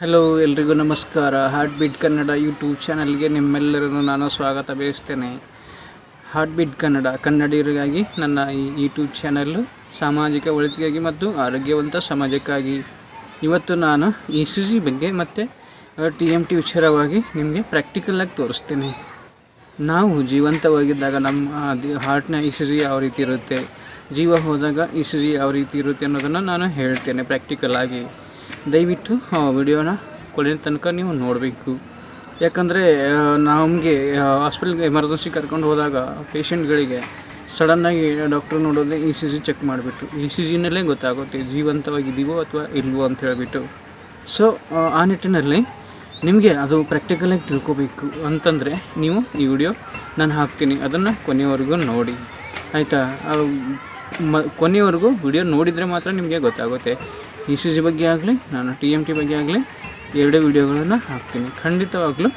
Hello ಎಲ್ರಿಗೂ ನಮಸ್ಕಾರ. Heart beat Kannada YouTube ಚಾನಲ್ಗೆ ನಿಮ್ಮೆಲ್ಲರನ್ನು ನಾನು ಸ್ವಾಗತ ಬಯಸ್ತೇನೆ. ಹಾರ್ಟ್ ಬೀಟ್ ಕನ್ನಡಿಗರಿಗಾಗಿ ನನ್ನ ಈ ಯೂಟ್ಯೂಬ್ ಚಾನಲ್ಲು ಸಾಮಾಜಿಕ ಒಳಿತಿಗಾಗಿ ಮತ್ತು ಆರೋಗ್ಯವಂತ ಸಮಾಜಕ್ಕಾಗಿ. ಇವತ್ತು ನಾನು ECG ಬಗ್ಗೆ ಮತ್ತು TMT ವಿಚಾರವಾಗಿ ನಿಮಗೆ ಪ್ರಾಕ್ಟಿಕಲಾಗಿ ತೋರಿಸ್ತೀನಿ. ನಾವು ಜೀವಂತವಾಗಿದ್ದಾಗ ನಮ್ಮ ಹಾರ್ಟ್ನ ECG ಯಾವ ರೀತಿ ಇರುತ್ತೆ, ಜೀವ ಹೋದಾಗ ECG ಯಾವ ರೀತಿ ಇರುತ್ತೆ ಅನ್ನೋದನ್ನು ನಾನು ಹೇಳ್ತೇನೆ ಪ್ರಾಕ್ಟಿಕಲಾಗಿ. ದಯವಿಟ್ಟು ವಿಡಿಯೋನ ಕೊನೆಯ ತನಕ ನೀವು ನೋಡಬೇಕು. ಯಾಕಂದರೆ ನಮಗೆ ಹಾಸ್ಪಿಟಲ್ಗೆ ಎಮರ್ಜೆನ್ಸಿ ಕರ್ಕೊಂಡು ಹೋದಾಗ ಪೇಷಂಟ್ಗಳಿಗೆ ಸಡನ್ನಾಗಿ ಡಾಕ್ಟ್ರು ನೋಡೋದೇ ECG ಚೆಕ್ ಮಾಡಿಬಿಟ್ಟು ECGನಲ್ಲೇ ಗೊತ್ತಾಗುತ್ತೆ ಜೀವಂತವಾಗಿದ್ದೀವೋ ಅಥವಾ ಇಲ್ವೋ ಅಂತ ಹೇಳಿಬಿಟ್ಟು. ಸೊ ಆ ನಿಟ್ಟಿನಲ್ಲಿ ನಿಮಗೆ ಅದು ಪ್ರಾಕ್ಟಿಕಲಾಗಿ ತಿಳ್ಕೊಬೇಕು ಅಂತಂದರೆ ನೀವು ಈ ವಿಡಿಯೋ ನಾನು ಹಾಕ್ತೀನಿ, ಅದನ್ನು ಕೊನೆಯವರೆಗೂ ನೋಡಿ ಆಯಿತಾ. ಕೊನೆಯವರೆಗೂ ವಿಡಿಯೋ ನೋಡಿದರೆ ಮಾತ್ರ ನಿಮಗೆ ಗೊತ್ತಾಗುತ್ತೆ. ECG ಬಗ್ಗೆ ಆಗಲಿ ನಾನು TMT ಬಗ್ಗೆ ಆಗಲಿ ಎರಡೇ ವಿಡಿಯೋಗಳನ್ನು ಹಾಕ್ತೀನಿ. ಖಂಡಿತವಾಗ್ಲೂ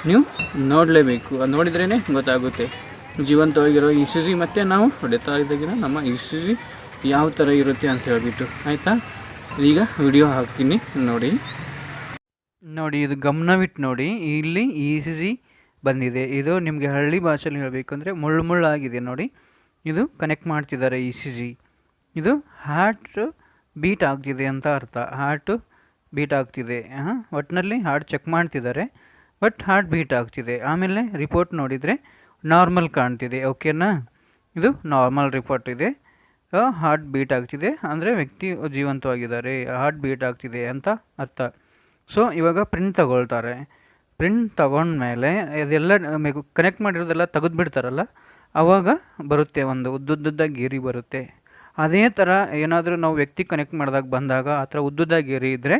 ನೀವು ನೋಡಲೇಬೇಕು, ಅದು ನೋಡಿದ್ರೇ ಗೊತ್ತಾಗುತ್ತೆ ಜೀವಂತವಾಗಿರೋ ECG ಮತ್ತು ನಾವು ಹೊಡೆತಾ ಇದ್ದಾಗಿನ ನಮ್ಮ ECG ಯಾವ ಥರ ಇರುತ್ತೆ ಅಂತ ಹೇಳ್ಬಿಟ್ಟು. ಆಯಿತಾ, ಈಗ ವಿಡಿಯೋ ಹಾಕ್ತೀನಿ ನೋಡಿ. ಇದು ಗಮನವಿಟ್ಟು ನೋಡಿ. ಇಲ್ಲಿ ECG ಬಂದಿದೆ. ಇದು ನಿಮಗೆ ಹಳ್ಳಿ ಭಾಷೆಯಲ್ಲಿ ಹೇಳಬೇಕು ಅಂದರೆ ಮುಳ್ಳಾಗಿದೆ ನೋಡಿ. ಇದು ಕನೆಕ್ಟ್ ಮಾಡ್ತಿದ್ದಾರೆ ECG. ಇದು ಹಾರ್ಟ್ ಬೀಟ್ ಆಗ್ತಿದೆ ಅಂತ ಅರ್ಥ. ಹಾರ್ಟು ಬೀಟ್ ಆಗ್ತಿದೆ, ಒಟ್ಟಿನಲ್ಲಿ ಹಾರ್ಟ್ ಚೆಕ್ ಮಾಡ್ತಿದ್ದಾರೆ, ಬಟ್ ಹಾರ್ಟ್ ಬೀಟ್ ಆಗ್ತಿದೆ. ಆಮೇಲೆ ರಿಪೋರ್ಟ್ ನೋಡಿದರೆ ನಾರ್ಮಲ್ ಕಾಣ್ತಿದೆ. ಓಕೆನಾ, ಇದು ನಾರ್ಮಲ್ ರಿಪೋರ್ಟ್ ಇದೆ. ಹಾರ್ಟ್ ಬೀಟ್ ಆಗ್ತಿದೆ ಅಂದರೆ ವ್ಯಕ್ತಿ ಜೀವಂತವಾಗಿದ್ದಾರೆ, ಹಾರ್ಟ್ ಬೀಟ್ ಆಗ್ತಿದೆ ಅಂತ ಅರ್ಥ. ಸೊ ಇವಾಗ ಪ್ರಿಂಟ್ ತಗೊಳ್ತಾರೆ. ಪ್ರಿಂಟ್ ತಗೊಂಡ್ಮೇಲೆ ಅದೆಲ್ಲ ಕನೆಕ್ಟ್ ಮಾಡಿರೋದೆಲ್ಲ ತೆಗೆದುಬಿಡ್ತಾರಲ್ಲ, ಆವಾಗ ಬರುತ್ತೆ ಒಂದು ಉದ್ದುದ್ದ ಗೇರಿ ಬರುತ್ತೆ. ಅದೇ ಥರ ಏನಾದರೂ ನಾವು ವ್ಯಕ್ತಿ ಕನೆಕ್ಟ್ ಮಾಡಿದಾಗ ಬಂದಾಗ ಆ ಥರ ಉದ್ದುದ್ದ ಗೇರಿ ಇದ್ದರೆ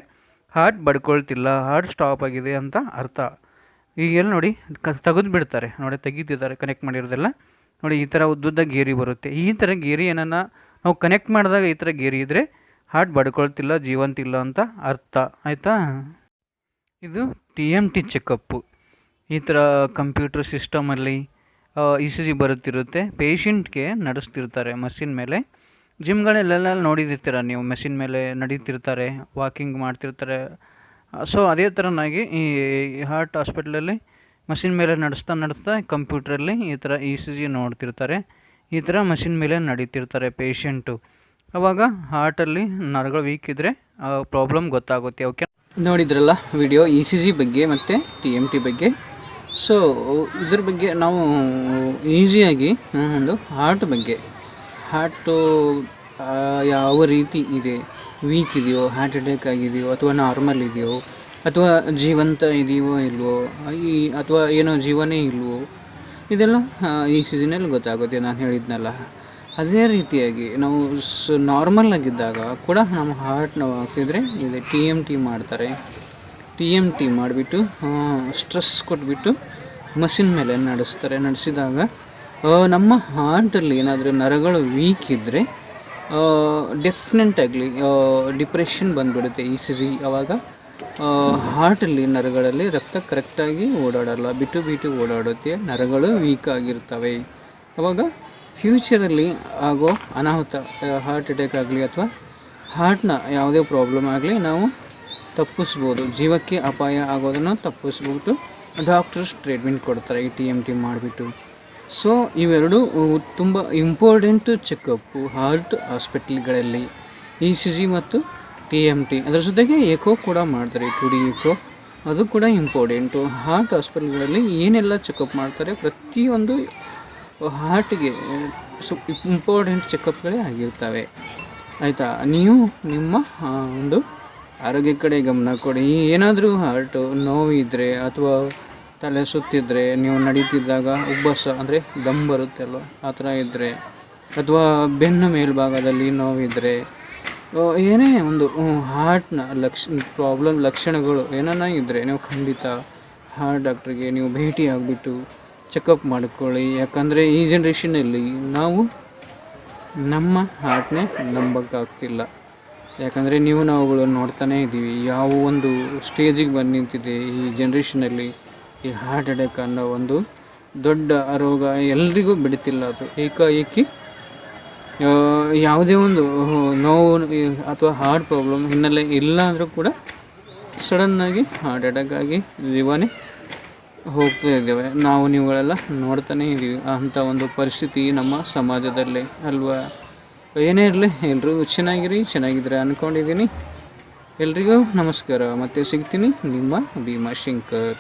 ಹಾರ್ಟ್ ಬಡ್ಕೊಳ್ತಿಲ್ಲ, ಹಾರ್ಟ್ ಸ್ಟಾಪ್ ಆಗಿದೆ ಅಂತ ಅರ್ಥ. ಈಗೆಲ್ಲ ನೋಡಿ ತೆಗೆದುಬಿಡ್ತಾರೆ ನೋಡಿ, ತೆಗಿತಿದ್ದಾರೆ ಕನೆಕ್ಟ್ ಮಾಡಿರೋದೆಲ್ಲ ನೋಡಿ. ಈ ಥರ ಉದ್ದುದ್ದ ಗೇರಿ ಬರುತ್ತೆ. ಈ ಥರ ಗೇರಿ ಏನನ್ನ ನಾವು ಕನೆಕ್ಟ್ ಮಾಡಿದಾಗ ಈ ಥರ ಗೇರಿ ಇದ್ದರೆ ಹಾರ್ಟ್ ಬಡ್ಕೊಳ್ತಿಲ್ಲ, ಜೀವಂತಿಲ್ಲ ಅಂತ ಅರ್ಥ. ಆಯಿತಾ, ಇದು TMT ಚೆಕಪ್ಪು. ಈ ಥರ ಕಂಪ್ಯೂಟರ್ ಸಿಸ್ಟಮಲ್ಲಿ ECG ಬರುತ್ತಿರುತ್ತೆ. ಪೇಷಂಟ್ಗೆ ನಡೆಸ್ತಿರ್ತಾರೆ ಮಷಿನ್ ಮೇಲೆ. ಜಿಮ್ಗಳಲ್ಲೆಲ್ಲ ನೋಡಿದಿರ್ತೀರ ನೀವು, ಮೆಷಿನ್ ಮೇಲೆ ನಡೀತಿರ್ತಾರೆ, ವಾಕಿಂಗ್ ಮಾಡ್ತಿರ್ತಾರೆ. ಸೊ ಅದೇ ಥರನಾಗಿ ಈ ಹಾರ್ಟ್ ಹಾಸ್ಪಿಟ್ಲಲ್ಲಿ ಮಷಿನ್ ಮೇಲೆ ನಡೆಸ್ತಾ ಕಂಪ್ಯೂಟ್ರಲ್ಲಿ ಈ ಥರ ECG ನೋಡ್ತಿರ್ತಾರೆ. ಈ ಥರ ಮಷಿನ್ ಮೇಲೆ ನಡೀತಿರ್ತಾರೆ ಪೇಷಂಟು. ಆವಾಗ ಹಾರ್ಟಲ್ಲಿ ನರಗಳು ವೀಕ್ ಇದ್ದರೆ ಪ್ರಾಬ್ಲಮ್ ಗೊತ್ತಾಗುತ್ತೆ. ಓಕೆ, ನೋಡಿದ್ರಲ್ಲ ವಿಡಿಯೋ ECG ಬಗ್ಗೆ ಮತ್ತು TMT ಬಗ್ಗೆ. ಸೊ ಇದ್ರ ಬಗ್ಗೆ ನಾವು ಈಸಿಯಾಗಿ ಒಂದು ಹಾರ್ಟ್ ಬಗ್ಗೆ, ಹಾರ್ಟು ಯಾವ ರೀತಿ ಇದೆ, ವೀಕ್ ಇದೆಯೋ, ಹಾರ್ಟ್ ಅಟ್ಯಾಕ್ ಆಗಿದೆಯೋ ಅಥವಾ ನಾರ್ಮಲ್ ಇದೆಯೋ ಅಥವಾ ಜೀವಂತ ಇದೆಯೋ ಇಲ್ವೋ, ಅಥವಾ ಏನೋ ಜೀವನೇ ಇಲ್ವೋ, ಇದೆಲ್ಲ ECGನಲ್ಲಿ ಗೊತ್ತಾಗುತ್ತೆ. ನಾನು ಹೇಳಿದ್ನಲ್ಲ, ಅದೇ ರೀತಿಯಾಗಿ ನಾವು ನಾರ್ಮಲ್ ಆಗಿದ್ದಾಗ ಕೂಡ ನಮ್ಮ ಹಾರ್ಟ್ ನೋವು ಆಗ್ತಿದ್ರೆ ಇದೆ TMT ಮಾಡ್ತಾರೆ. TMT ಮಾಡಿಬಿಟ್ಟು ಸ್ಟ್ರೆಸ್ ಕೊಟ್ಬಿಟ್ಟು ಮಷಿನ್ ಮೇಲೆ ನಡೆಸಿದಾಗ ನಮ್ಮ ಹಾರ್ಟಲ್ಲಿ ಏನಾದರೂ ನರಗಳು ವೀಕ್ ಇದ್ದರೆ ಡೆಫಿನೆಟಾಗಲಿ ಡಿಪ್ರೆಷನ್ ಬಂದುಬಿಡುತ್ತೆ ECG. ಆವಾಗ ಹಾರ್ಟಲ್ಲಿ ನರಗಳಲ್ಲಿ ರಕ್ತ ಕರೆಕ್ಟಾಗಿ ಓಡಾಡಲ್ಲ, ಬಿಟ್ಟು ಓಡಾಡುತ್ತೆ, ನರಗಳು ವೀಕ್ ಆಗಿರ್ತವೆ. ಆವಾಗ ಫ್ಯೂಚರಲ್ಲಿ ಆಗೋ ಅನಾಹುತ, ಹಾರ್ಟ್ ಅಟ್ಯಾಕ್ ಆಗಲಿ ಅಥವಾ ಹಾರ್ಟ್ನ ಯಾವುದೇ ಪ್ರಾಬ್ಲಮ್ ಆಗಲಿ ನಾವು ತಪ್ಪಿಸ್ಬೋದು. ಜೀವಕ್ಕೆ ಅಪಾಯ ಆಗೋದನ್ನು ತಪ್ಪಿಸ್ಬಿಟ್ಟು ಡಾಕ್ಟರ್ಸ್ ಟ್ರೀಟ್ಮೆಂಟ್ ಕೊಡ್ತಾರೆ ಈ TMT ಮಾಡಿಬಿಟ್ಟು. ಸೊ ಇವೆರಡು ತುಂಬ ಇಂಪಾರ್ಟೆಂಟ್ ಚೆಕಪ್ಪು ಹಾರ್ಟ್ ಹಾಸ್ಪಿಟ್ಲ್ಗಳಲ್ಲಿ, ECG ಮತ್ತು TMT. ಅದರ ಜೊತೆಗೆ ಎಕೋ ಕೂಡ ಮಾಡ್ತಾರೆ, 2D ಎಕೋ, ಅದು ಕೂಡ ಇಂಪಾರ್ಟೆಂಟು. ಹಾರ್ಟ್ ಹಾಸ್ಪಿಟ್ಲ್ಗಳಲ್ಲಿ ಏನೆಲ್ಲ ಚೆಕಪ್ ಮಾಡ್ತಾರೆ, ಪ್ರತಿಯೊಂದು ಹಾರ್ಟಿಗೆ ಇಂಪಾರ್ಟೆಂಟ್ ಚೆಕಪ್ಗಳೇ ಆಗಿರ್ತವೆ. ಆಯಿತಾ, ನೀವು ನಿಮ್ಮ ಒಂದು ಆರೋಗ್ಯ ಕಡೆ ಗಮನ ಕೊಡಿ. ಏನಾದರೂ ಹಾರ್ಟು ನೋವಿದ್ದರೆ ಅಥವಾ ತಲೆ ಸುತ್ತಿದ್ರೆ, ನೀವು ನಡೀತಿದ್ದಾಗ ಉಬ್ಬಸ ಅಂದರೆ ದಮ್ ಬರುತ್ತಲ್ಲ ಆ ಥರ ಇದ್ದರೆ, ಅಥವಾ ಬೆನ್ನು ಮೇಲ್ಭಾಗದಲ್ಲಿ ನೋವಿದ್ದರೆ, ಏನೇ ಒಂದು ಹಾರ್ಟ್ನ ಲಕ್ಷಣಗಳು ಏನನ್ನ ಇದ್ದರೆ ನೀವು ಖಂಡಿತ ಹಾರ್ಟ್ ಡಾಕ್ಟ್ರಿಗೆ ನೀವು ಭೇಟಿ ಆಗಿಬಿಟ್ಟು ಚೆಕಪ್ ಮಾಡಿಕೊಳ್ಳಿ. ಯಾಕಂದರೆ ಈ ಜನ್ರೇಷನಲ್ಲಿ ನಾವು ನಮ್ಮ ಹಾರ್ಟ್ನೇ ನಂಬೋಕ್ಕಾಗ್ತಿಲ್ಲ. ಯಾಕಂದರೆ ನಾವುಗಳು ನೋಡ್ತಾನೇ ಇದ್ದೀವಿ ಯಾವ ಒಂದು ಸ್ಟೇಜಿಗೆ ಬಂದು ನಿಂತಿದೆ ಈ ಜನ್ರೇಷನಲ್ಲಿ. ಈ ಹಾರ್ಟ್ ಅಟ್ಯಾಕ್ ಅನ್ನೋ ಒಂದು ದೊಡ್ಡ ರೋಗ ಎಲ್ರಿಗೂ ಬಿಡುತ್ತಿಲ್ಲ. ಅದು ಏಕಾಏಕಿ ಯಾವುದೇ ಒಂದು ನೋವು ಅಥವಾ ಹಾರ್ಟ್ ಪ್ರಾಬ್ಲಮ್ ಹಿನ್ನೆಲೆ ಇಲ್ಲ ಅಂದರೂ ಕೂಡ ಸಡನ್ನಾಗಿ ಹಾರ್ಟ್ ಅಟ್ಯಾಕ್ ಆಗಿ ಜೀವನೇ ಹೋಗ್ತಾ ಇದ್ದೇವೆ. ನಾವು ನೀವುಗಳೆಲ್ಲ ನೋಡ್ತಾನೇ ಇದ್ದೀವಿ. ಅಂಥ ಒಂದು ಪರಿಸ್ಥಿತಿ ನಮ್ಮ ಸಮಾಜದಲ್ಲಿ ಅಲ್ವಾ. ಏನೇ ಇರಲಿ, ಎಲ್ಲರೂ ಚೆನ್ನಾಗಿದ್ರೆ ಅಂದ್ಕೊಂಡಿದ್ದೀನಿ. ಎಲ್ರಿಗೂ ನಮಸ್ಕಾರ. ಮತ್ತೆ ಸಿಗ್ತೀನಿ, ನಿಮ್ಮ ಭೀಮಾಶಂಕರ್.